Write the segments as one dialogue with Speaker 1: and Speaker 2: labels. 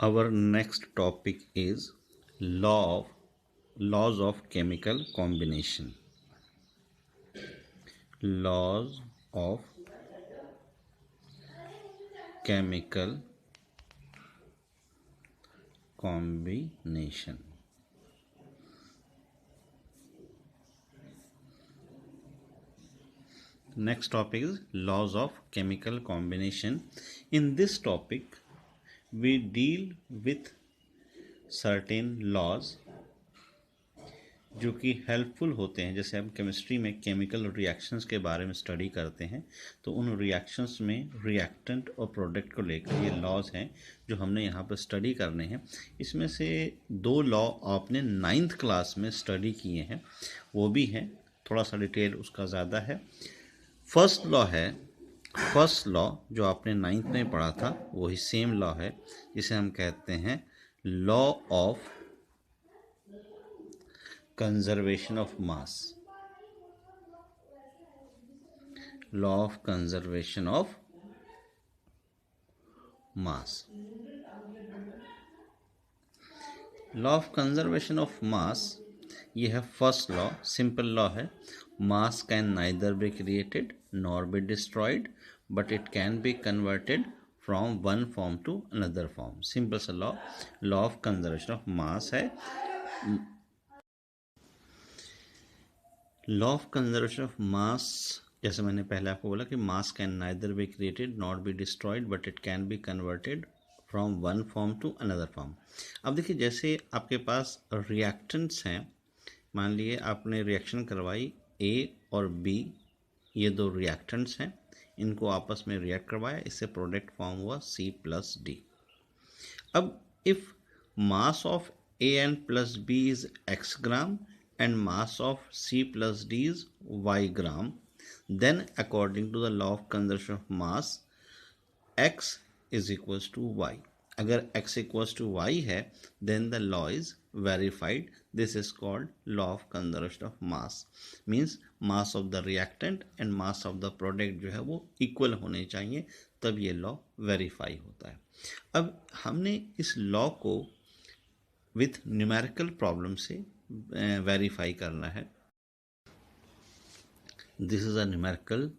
Speaker 1: Our next topic is laws of chemical combination. Laws of chemical combination. Next topic is laws of chemical combination. In this topic, we deal with certain laws जो कि helpful होते हैं. जैसे हम chemistry में chemical reactions के बारे में स्टडी करते हैं, तो उन रिएक्शंस में रिएक्टेंट और प्रोडक्ट को लेकर ये लॉज हैं जो हमने यहाँ पर स्टडी करने हैं. इसमें से 2 लॉ आपने 9th क्लास में स्टडी किए हैं, वो भी हैं, थोड़ा सा डिटेल उसका ज़्यादा है. फर्स्ट लॉ जो आपने 9th में पढ़ा था वही सेम लॉ है, जिसे हम कहते हैं law of conservation of mass. Law of conservation of mass. Law of conservation of mass, ये है फर्स्ट लॉ. सिंपल लॉ है. Mass can neither be created nor be destroyed, but it can be converted from one form to another form. Simple सा law of conservation of mass है. Law of conservation of mass, जैसे मैंने पहले आपको बोला कि mass can neither be created not be destroyed, but it can be converted from one form to another form. अब देखिए, जैसे आपके पास रिएक्टेंट्स हैं, मान लिए आपने रिएक्शन करवाई ए और बी, ये 2 रिएक्टेंट्स हैं, इनको आपस में रिएक्ट करवाया, इससे प्रोडक्ट फॉर्म हुआ C+D. अब if mass of AN plus B is X gram and mass of C+D is Y gram, then according to the law of conservation of mass, X is equals to Y. अगर X equals to Y है, then the law is verified. This is called law of conservation of mass. Means mass of the reactant and mass of the product जो है वो equal होने चाहिए, तब ये law verify होता है. अब हमने इस law को विथ न्यूमेरिकल प्रॉब्लम से वेरीफाई करना है. This is a numerical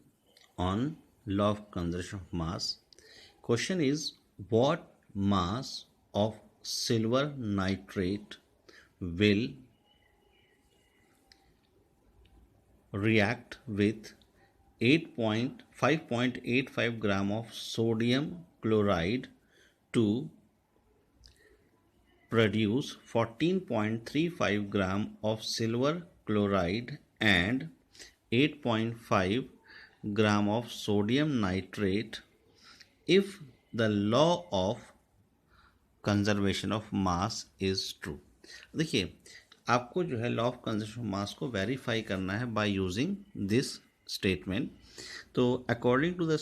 Speaker 1: on law of conservation of mass. Question is what mass of silver nitrate will react with 5.85 gram of sodium chloride to produce 14.35 gram of silver chloride and 8.5 gram of sodium nitrate if the law of conservation of mass is true. देखिए, आपको जो है law of conservation of मास को verify करना है by using this statement. तो according to the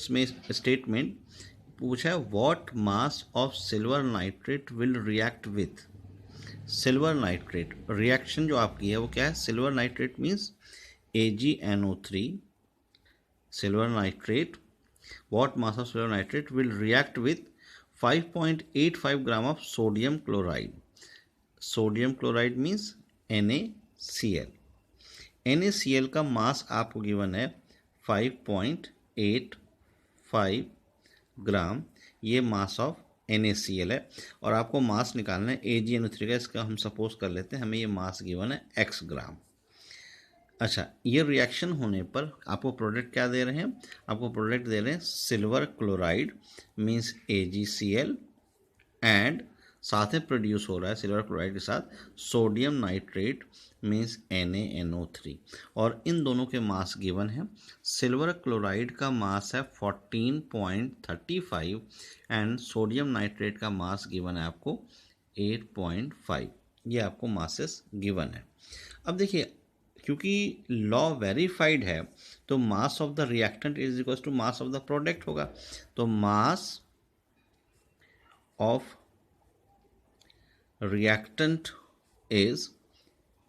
Speaker 1: statement पूछा है what mass of silver nitrate will react with. Silver nitrate reaction जो आपकी है वो क्या है? Silver nitrate means AgNO3. Silver nitrate, what mass of silver nitrate will react with 5.85 gram of sodium chloride. Sodium chloride means NaCl. NaCl का मास आपको given है 5.85 ग्राम, ये मास ऑफ NaCl है. और आपको मास निकालना है AgNO3 का. इसका हम सपोज कर लेते हैं हमें ये मास गिवन है X ग्राम. अच्छा, ये रिएक्शन होने पर आपको प्रोडक्ट क्या दे रहे हैं? आपको प्रोडक्ट दे रहे हैं silver chloride means AgCl, and साथ में प्रोड्यूस हो रहा है सिल्वर क्लोराइड के साथ सोडियम नाइट्रेट मीन्स NaNO3. और इन दोनों के मास गिवन है. सिल्वर क्लोराइड का मास है 14.35 एंड सोडियम नाइट्रेट का मास गिवन है आपको 8.5. ये आपको मासेस गिवन है. अब देखिए, क्योंकि लॉ वेरीफाइड है तो mass of the reactant is equal to mass of the product होगा. तो mass of reactant is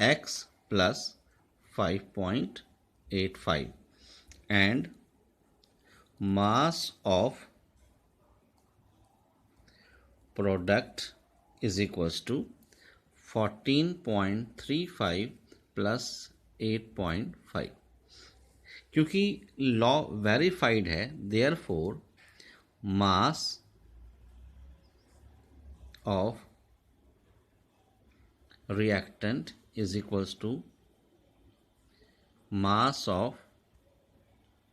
Speaker 1: X plus 5.85 and mass of product is equals to 14.35 plus 8.5। क्योंकि लॉ वेरीफाइड है, therefore mass of reactant is equals to mass of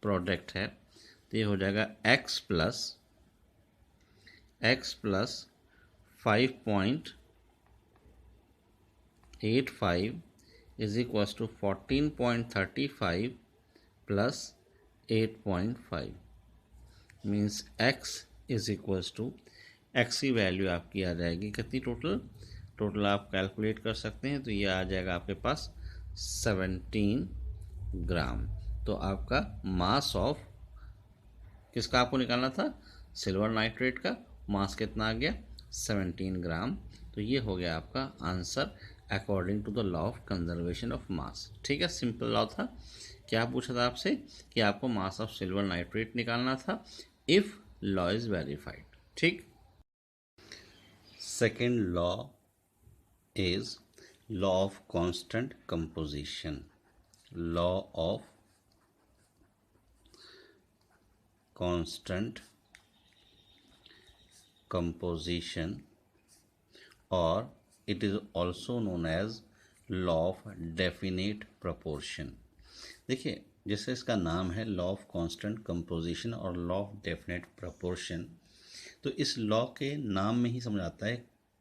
Speaker 1: product है, तो ये हो जाएगा x plus 5.85 is equals to 14.35 plus 8.5 means x is equals to, x की value आपकी आ जाएगी कितनी, टोटल आप कैलकुलेट कर सकते हैं, तो ये आ जाएगा आपके पास 17 ग्राम। तो आपका मास ऑफ किसका आपको निकालना था, सिल्वर नाइट्रेट का मास कितना आ गया, 17 ग्राम। तो ये हो गया आपका answer according to the law of conservation of mass. ठीक है, सिंपल लॉ था। क्या पूछा था आपसे कि आपको मास ऑफ सिल्वर नाइट्रेट निकालना था इफ लॉ इज वेरीफाइड। ठीक, second law is law of constant composition. Law of constant composition और it is also known as law of definite proportion। देखिए, जैसे इसका नाम है लॉ ऑफ कांस्टेंट कंपोजिशन और लॉ ऑफ डेफिनेट प्रोपोर्शन, तो इस लॉ के नाम में ही समझ आता है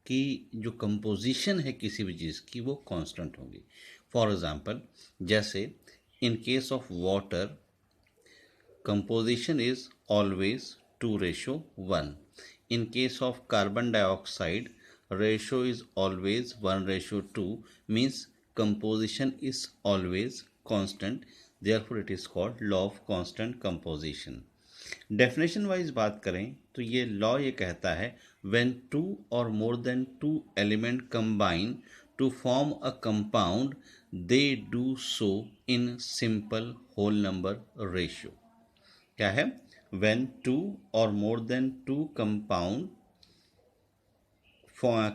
Speaker 1: कि जो कंपोजिशन है किसी भी चीज़ की वो कांस्टेंट होगी। फॉर एग्जांपल, जैसे इन case of water composition is always 2:1. In case of carbon dioxide, ratio is always 1:2, means composition is always constant. Therefore, it is called law of constant composition. Definition wise बात करें तो ये law ये कहता है when two or more than two element combine to form a compound, they do so in simple whole number ratio। क्या है, when two or more than two compound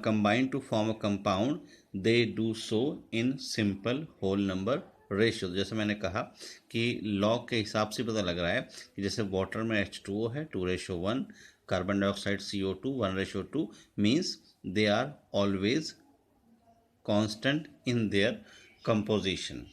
Speaker 1: combine to form a compound, they do so in simple whole number ratio। जैसे मैंने कहा कि law के हिसाब से पता लग रहा है कि जैसे वाटर में H2O है 2:1, carbon dioxide CO2 1:2, means they are always constant in their composition.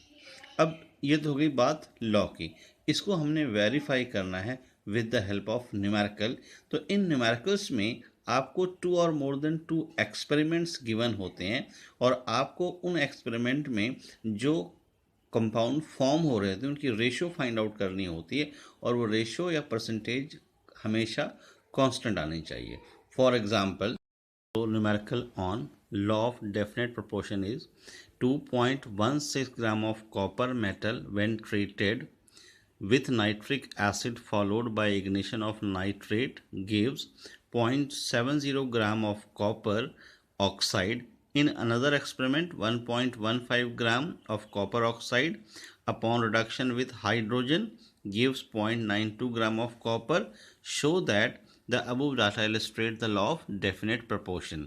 Speaker 1: अब ये तो हो गई बात लॉ की, इसको हमने वेरीफाई करना है with the help of numerical. तो इन न्यूमेरिकल्स में आपको टू और more than two experiments given होते हैं और आपको उन एक्सपेरिमेंट में जो कंपाउंड फॉर्म हो रहे थे उनकी रेशियो फाइंड आउट करनी होती है और वो रेशियो या परसेंटेज हमेशा कांस्टेंट आनी चाहिए। For example, numerical on law of definite proportion is 2.16 gram of copper metal when treated with nitric acid followed by ignition of nitrate gives 0.70 gram of copper oxide. In another experiment, 1.15 gram of copper oxide upon reduction with hydrogen gives 0.92 gram of copper. Show that the above data illustrate the law of definite proportion।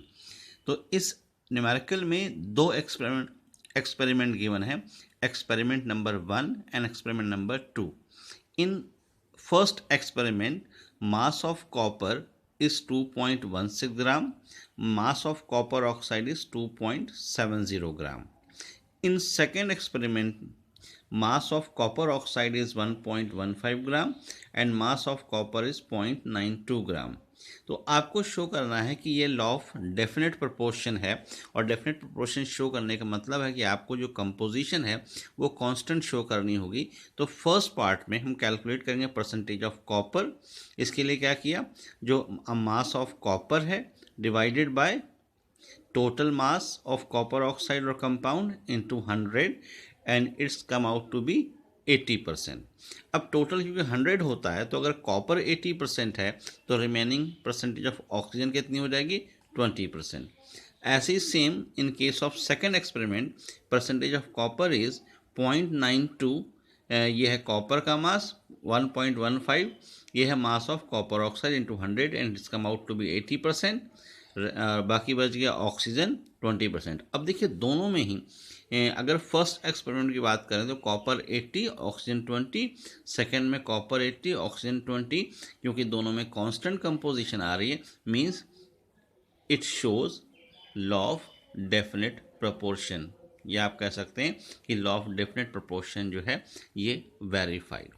Speaker 1: तो इस numerical में दो experiment given है, experiment number 1 and experiment number 2। In first experiment mass of copper is 2.16 gram, mass of copper oxide is 2.70 gram. In second experiment mass of copper oxide is 1.15 gram and mass of copper is 0.92 gram। तो आपको show करना है कि ये law of definite proportion है और definite proportion show करने का मतलब है कि आपको जो कंपोजिशन है वो कांस्टेंट शो करनी होगी। तो फर्स्ट पार्ट में हम कैलकुलेट करेंगे परसेंटेज ऑफ कॉपर। इसके लिए क्या किया, जो मास ऑफ कॉपर है divided by total mass of copper oxide और compound into 100 and it's come out to be 80%। अब टोटल क्योंकि 100 होता है तो अगर कॉपर 80% है तो रिमेनिंग परसेंटेज ऑफ ऑक्सीजन कितनी हो जाएगी, 20%। ऐसे ही same in case of second experiment, percentage of copper is 0.92, ये है कॉपर का मास, 1.15 ये है mass of copper oxide into 100 and it's come out to be 80%। बाकी बच गया ऑक्सीजन 20%। अब देखिए दोनों में ही अगर फर्स्ट एक्सपेरिमेंट की बात करें तो कॉपर 80 ऑक्सीजन 20, सेकेंड में कॉपर 80 ऑक्सीजन 20, क्योंकि दोनों में कांस्टेंट कंपोजिशन आ रही है, means it shows law of definite proportion. ये आप कह सकते हैं कि लॉ ऑफ डेफिनेट प्रोपोर्शन जो है ये वेरीफाइड